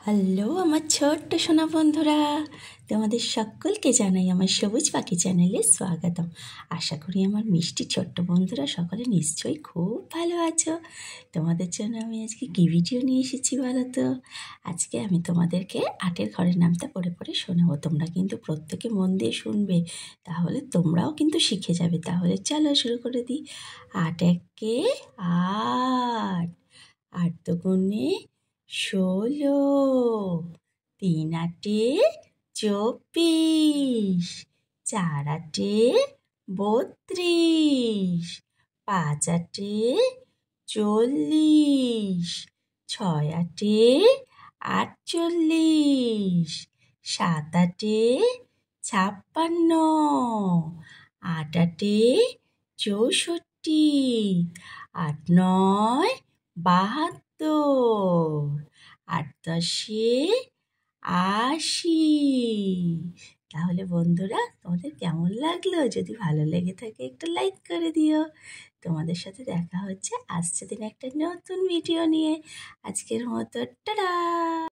Hello আমার ছোট্ট সোনা বন্ধুরা, তোমাদের সকলকে জানাই আমার সবুজ পাখি চ্যানেলে স্বাগতম। আশা করি আমার মিষ্টি ছোট্ট বন্ধুরা সকলে নিশ্চয়ই খুব ভালো আছো। তোমাদের জন্য আমি আজকে কী ভিডিও নিয়ে এসেছি বলো তো? আজকে আমি তোমাদেরকে আটের ঘরের নামটা পড়ে পড়ে শোনাবো। তোমরা কিন্তু প্রত্যেকে মন দিয়ে শুনবে, তাহলে তোমরাও কিন্তু শিখে যাবে। তাহলে চলো শুরু করে দিই। আট একে আট, আট দুগুণে 16, 3 আটে 24, 4 আটে 32, 5 আটে 40, 6 আটে 48, 7 আটে 56, 8 আটে 64, 8 9 72, 8 10 80। তাহলে বন্ধুরা তোমাদের কেমন লাগলো? যদি ভালো লেগে থাকে একটা লাইক করে দিও। তোমাদের সাথে দেখা হচ্ছে আসছে দিন একটা নতুন ভিডিও নিয়ে। আজকের মতো টাটা।